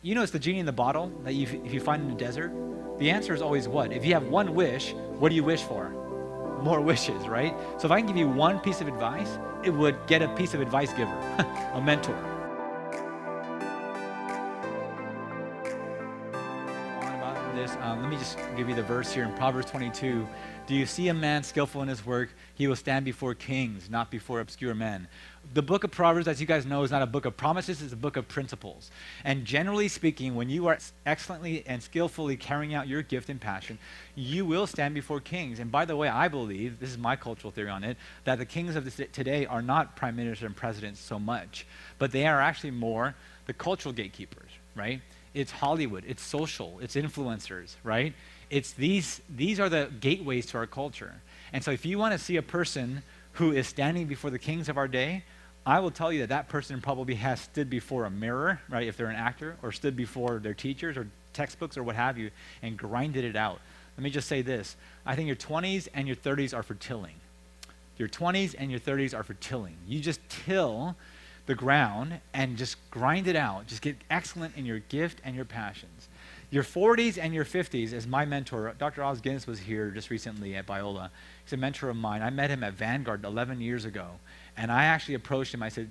You know, it's the genie in the bottle that if you find in the desert. The answer is always what? If you have one wish, what do you wish for? More wishes, right? So if I can give you one piece of advice, it would get a piece of advice giver, a mentor. About this, let me just give you the verse here in Proverbs 22. Do you see a man skillful in his work? He will stand before kings, not before obscure men. The book of Proverbs, as you guys know, is not a book of promises, it's a book of principles. And generally speaking, when you are excellently and skillfully carrying out your gift and passion, you will stand before kings. And by the way, I believe, this is my cultural theory on it, that the kings of today are not prime ministers and presidents so much, but they are actually more the cultural gatekeepers, right? It's Hollywood, it's social, it's influencers, right? It's these are the gateways to our culture. And so if you want to see a person who is standing before the kings of our day, I will tell you that that person probably has stood before a mirror, right, if they're an actor, or stood before their teachers or textbooks or what have you, and grinded it out. Let me just say this. I think your 20s and your 30s are for tilling. Your 20s and your 30s are for tilling. You just till the ground and just grind it out. Just get excellent in your gift and your passions. Your 40s and your 50s, as my mentor, Dr. Guinness was here just recently at Biola. He's a mentor of mine. I met him at Vanguard 11 years ago. And I actually approached him. I said,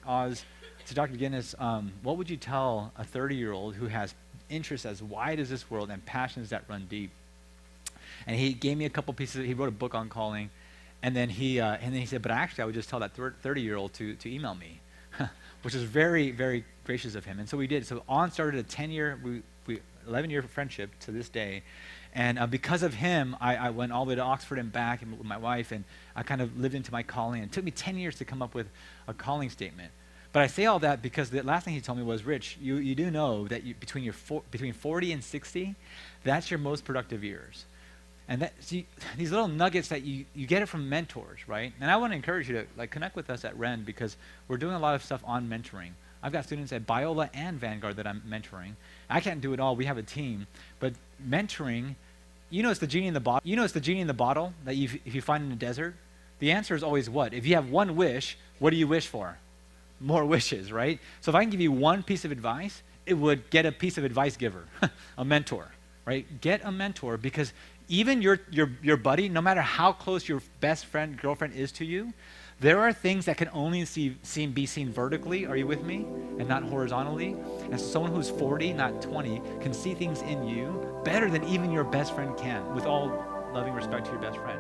Oz, to Dr. Guinness, what would you tell a 30-year-old who has interests as wide as this world and passions that run deep? And he gave me a couple pieces. He wrote a book on calling. And then he said, but actually, I would just tell that 30-year-old to email me, which is very, very gracious of him. And so we did. So On started a 11-year friendship to this day. And because of him, I went all the way to Oxford and back with my wife, and I kind of lived into my calling. And it took me 10 years to come up with a calling statement. But I say all that because the last thing he told me was, Rich, you do know that between 40 and 60, that's your most productive years. And these little nuggets that you get it from mentors, right? And I want to encourage you to connect with us at Ren, because we're doing a lot of stuff on mentoring. I've got students at Biola and Vanguard that I'm mentoring. I can't do it all. We have a team. But mentoring, you know, it's the genie in the bottle. You know, it's the genie in the bottle that if you find in the desert. The answer is always what? If you have one wish, what do you wish for? More wishes, right? So if I can give you one piece of advice, it would get a piece of advice giver, a mentor, right? Get a mentor, because even your buddy, no matter how close your best friend, girlfriend is to you, there are things that can only be seen vertically, are you with me, and not horizontally. And someone who's 40, not 20, can see things in you better than even your best friend can, with all loving respect to your best friend.